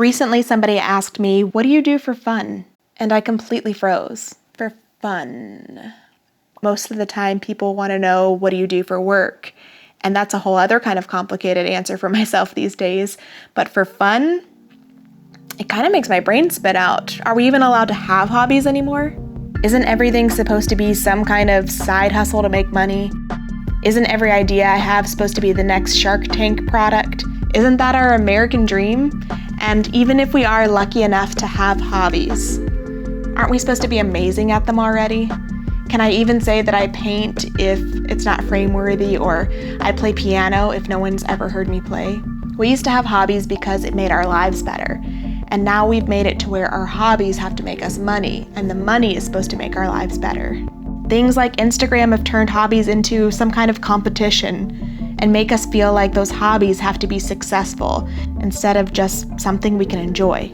Recently, somebody asked me, "What do you do for fun?" And I completely froze. For fun. Most of the time, people want to know, what do you do for work? And that's a whole other kind of complicated answer for myself these days. But for fun, it kind of makes my brain spit out. Are we even allowed to have hobbies anymore? Isn't everything supposed to be some kind of side hustle to make money? Isn't every idea I have supposed to be the next Shark Tank product? Isn't that our American dream? And even if we are lucky enough to have hobbies, aren't we supposed to be amazing at them already? Can I even say that I paint if it's not frame-worthy, or I play piano if no one's ever heard me play? We used to have hobbies because it made our lives better. And now we've made it to where our hobbies have to make us money, and the money is supposed to make our lives better. Things like Instagram have turned hobbies into some kind of competition and make us feel like those hobbies have to be successful instead of just something we can enjoy.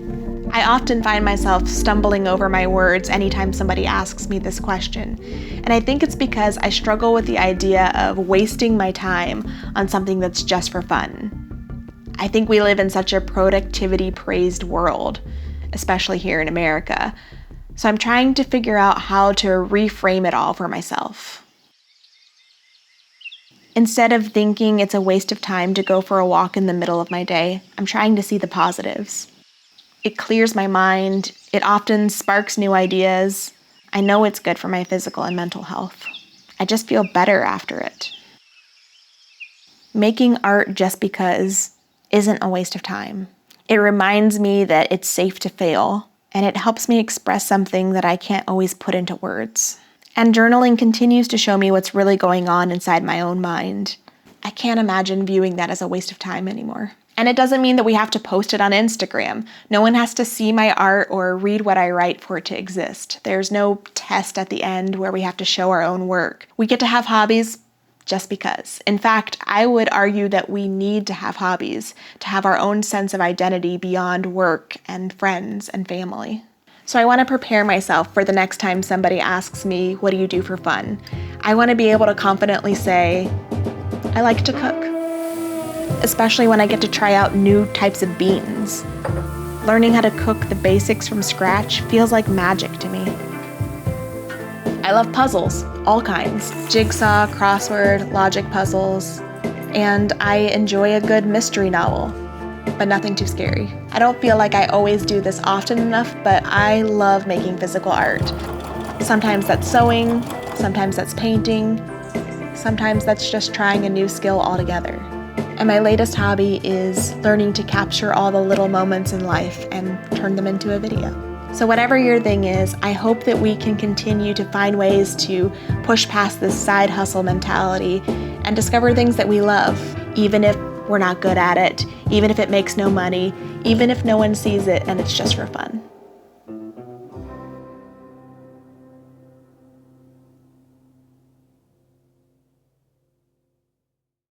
I often find myself stumbling over my words anytime somebody asks me this question, and I think it's because I struggle with the idea of wasting my time on something that's just for fun. I think we live in such a productivity-praised world, especially here in America, so I'm trying to figure out how to reframe it all for myself. Instead of thinking it's a waste of time to go for a walk in the middle of my day, I'm trying to see the positives. It clears my mind. It often sparks new ideas. I know it's good for my physical and mental health. I just feel better after it. Making art just because isn't a waste of time. It reminds me that it's safe to fail, and it helps me express something that I can't always put into words. And journaling continues to show me what's really going on inside my own mind. I can't imagine viewing that as a waste of time anymore. And it doesn't mean that we have to post it on Instagram. No one has to see my art or read what I write for it to exist. There's no test at the end where we have to show our own work. We get to have hobbies just because. In fact, I would argue that we need to have hobbies to have our own sense of identity beyond work and friends and family. So I want to prepare myself for the next time somebody asks me, what do you do for fun? I want to be able to confidently say, I like to cook. Especially when I get to try out new types of beans. Learning how to cook the basics from scratch feels like magic to me. I love puzzles, all kinds. Jigsaw, crossword, logic puzzles, and I enjoy a good mystery novel, but nothing too scary. I don't feel like I always do this often enough, but I love making physical art. Sometimes that's sewing, sometimes that's painting, sometimes that's just trying a new skill altogether. And my latest hobby is learning to capture all the little moments in life and turn them into a video. So whatever your thing is, I hope that we can continue to find ways to push past this side hustle mentality and discover things that we love, even if we're not good at it, even if it makes no money, even if no one sees it and it's just for fun.